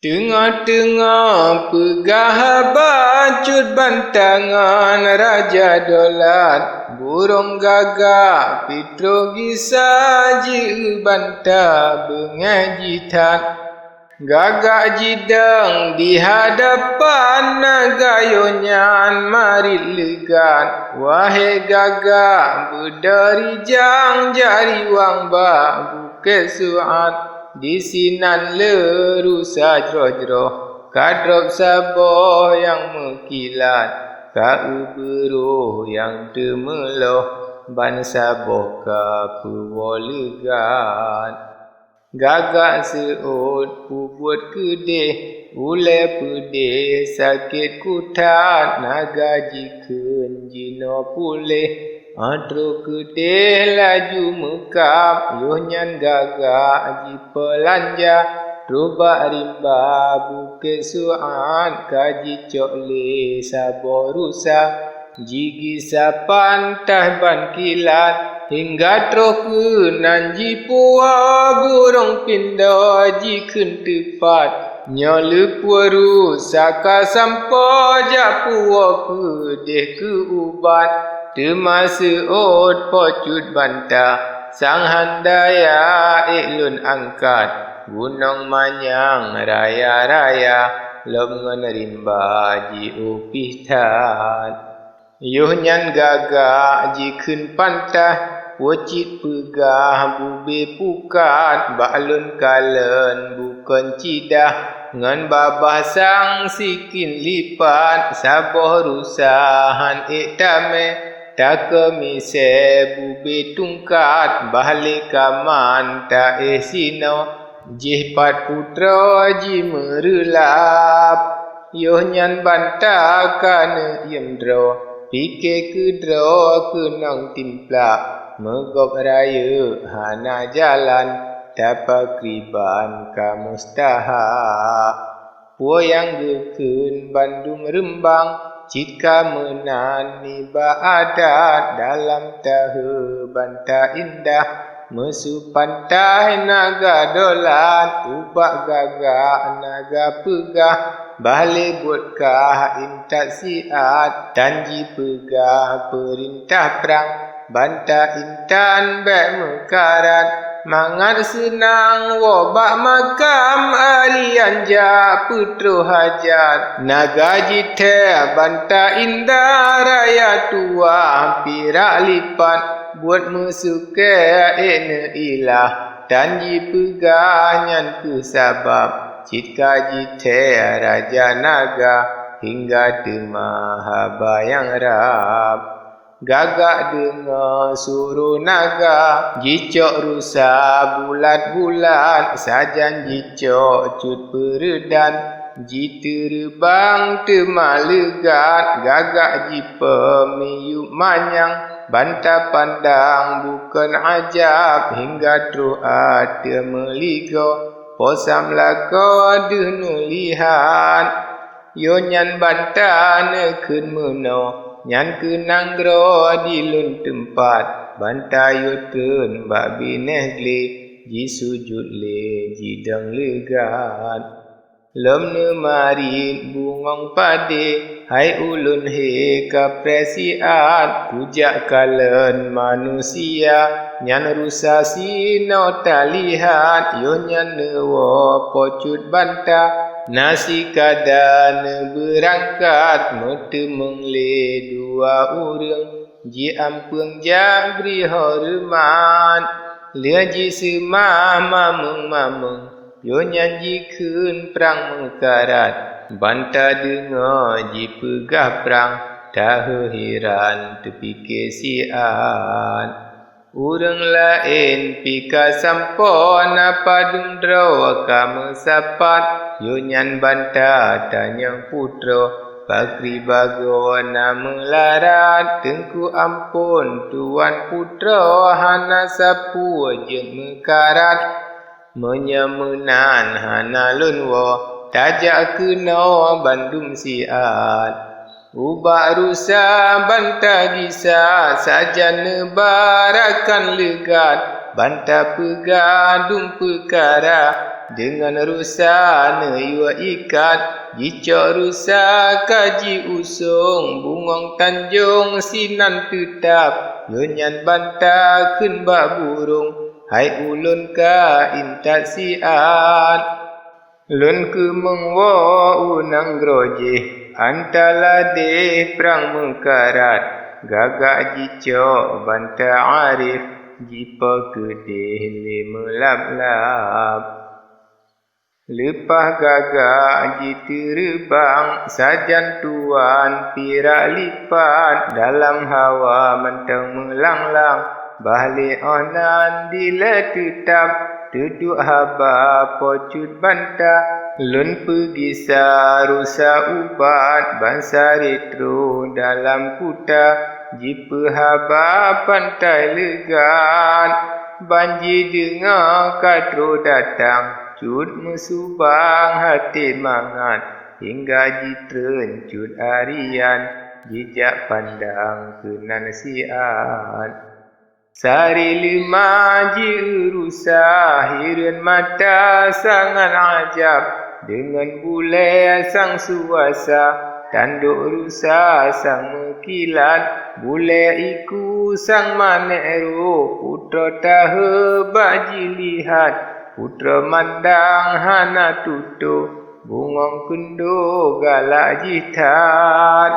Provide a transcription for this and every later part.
Tengah-tengah pegah bacut bantangan Raja Dolat burung gagak Pitrogi saji banta bengaji tat Gagak jidang di hadapan nagayonyan mari legan Wahai gagak berdari jang jari wang ba bukit suat Di sinan leru sajro-jro kadrop saboh yang mekilat Kau beruh yang temeloh ban saboh ka pewalegan Gagak seut puput kedih ulai pedih sakit kutat naga jikeun jino pulih Adro kedih laju mekap yuhnyan gagak jipelanja Rubak rimba bukit suat kaji cokli saboh rusak Jigi sapan tah ban kilat hingga troke nanji puah burung pindo jikeun tepat Nyole puaru saka sampo japuwa kedih ke ubat Temasa ot pocut banta sang handaya iklun angkat Gunung manyang raya-raya lengan rimba ji upih tat Yuhnyan gagak jikeun pantah Wocit pegah bube pukat Baklun kalen bukan cidah Ngan babah sang sikin lipat Saboh rusahan iktame Tak kemise bube tungkat Balik kaman tak sino Jihpat putra ji merelap Yuhnyan bantah kana yemdro Pikir kedro kenang timplak Megop raya hana jalan Dapat kriban ka mustahak Puayang geken Bandung Rembang Jika menani baadat dalam tahu banta indah Mesu pantai naga dolat ubak gagak naga pegah Balik buat kah intak siat tanji pegah perintah perang Banta intan bek mekarat Mangat senang wabak makam Arianja putro hajat Naga jite banta indah Raya tua pirak lipat Buat mesuke ene ilah Tanji pegahnya ke sabab Cika jite raja naga Hingga temah bayang rap Gagak dengar suruh naga Jicok rusa bulat-bulat Sajan jicok cut peredan Jiterbang temalegat Gagak jipa meyuk manyang Banta pandang bukan ajab Hingga truat temeligo Posam laga dene lihat Yonyan banta nekun meno Nyan kenang gro di lun tempat Bantayut kun bak bineh gli Ji sujud le jidang legat Lem ne marit bungong pade Hai ulun he kapresiat Kujak kalen manusia Nyan rusa sino talihat Yonyan newo pocut banta Nasi kadan berangkat Mete mengle dua urang Ji ampung jabri hormat Lia ji semah mameng-mameng Yonyan ji keun perang mekarat Banta dengar ji pegah perang Tahu hiran terfikir siat Urang lain pika sampo napa dumdro kamu sapat Yonyan banta tanya putra Bakri bago nama larat Tengku ampun tuan putra Hana sapu jeng mekarat Menyamenan hana lunwo Tajak kena Bandung siat Ubak rusa banta gisa saja nebarakan legat banta pegadung perkara dengan rusa neyua ikat jicok rusa kaji usung bungong tanjung sinan tetap yonyan banta kun bak burung hai ulun ka intat siat lun ke mengwo unang groje antala de perang mengkarat gagak jicok banta arif jipa kedih lima lap-lap lepah gagak jiterbang sajan tuan pirak lipat dalam hawa mentang melanglang balik onan dila tetap duduk haba pocut banta lun pergi sarusa ubat bangsa retro dalam kuta jipa haba pantai legat banjir dengar katro datang cut mesubang hati mangat hingga jitren cut harian jejak pandang kenan siat sari lima jirusa hirun mata sangat ajab dengan bulai sang suasa tanduk rusa sang mekilat bulai iku sang manero putra tahe baji lihat putra mandang hana tutu bungong kendo galak jitat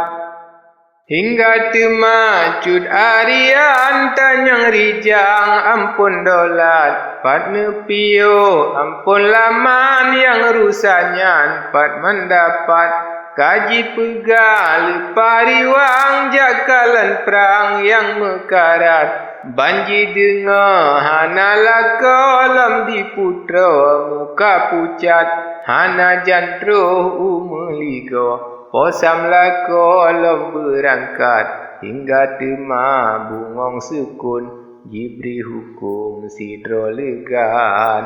hingga temacut arian tanyang rijang ampun dolat pat nepio ampun laman yang rusanya pat mendapat kaji pegal pariwang jakalan perang yang mekarat banjir dengar hana lakalam di putra muka pucat hana jantro umeligo posam lakalam berangkat hingga tema bungong sukun diberi hukum sidro legat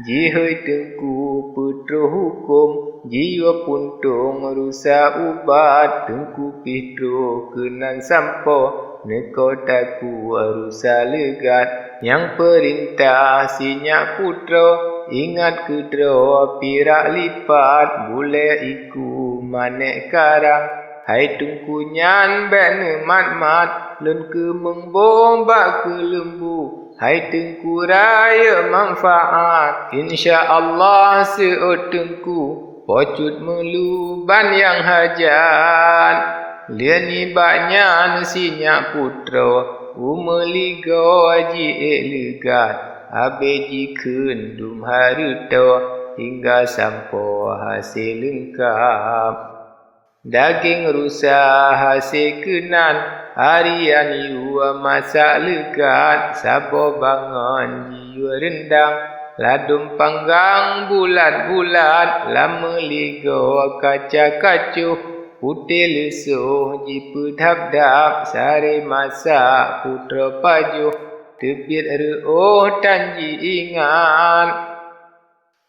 jihoi tengku putra hukum jiwa puntung rusa ubat tengku pitro kenan sampo nekotaku rusa legat yang perintah sinyak putra ingat kedro pirak lipat boleh iku manek karang hai tungkunyan bene mat-mat lun ke mengbomba ke lembu hai tengku raya manfaat insya-Allah seot tengku pocut meluban yang hajat liani baknya sinyak putra umeligo aji legat abeji kendum haruto hingga sampo hasil lengkap daging rusa hasil kenan harian yua masak legat sabo bangun jiwa rendang ladum panggang bulat-bulat lama ligo kaca kacuh putih lesuh jipu dap-dap sari masak putra pajuh tebit re'oh tanji ingat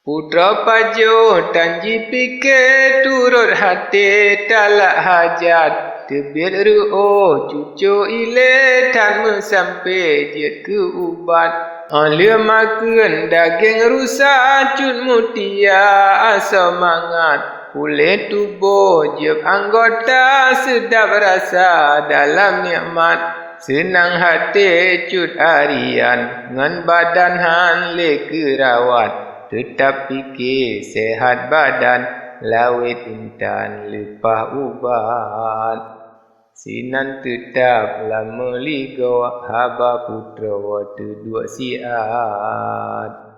putra pajuh tanji fikir turut hati talak hajat tebit re'oh cucu ile tak sampai jet ke ubat Alia makan daging rusa cut mutia asa mangat kulit tubuh jeb anggota sedap rasa dalam nikmat senang hati cut harian ngan badan han le kerawat tetap fikir sehat badan lawit intan lepah ubat sinan tetap lama ligo haba putra waktu dua siat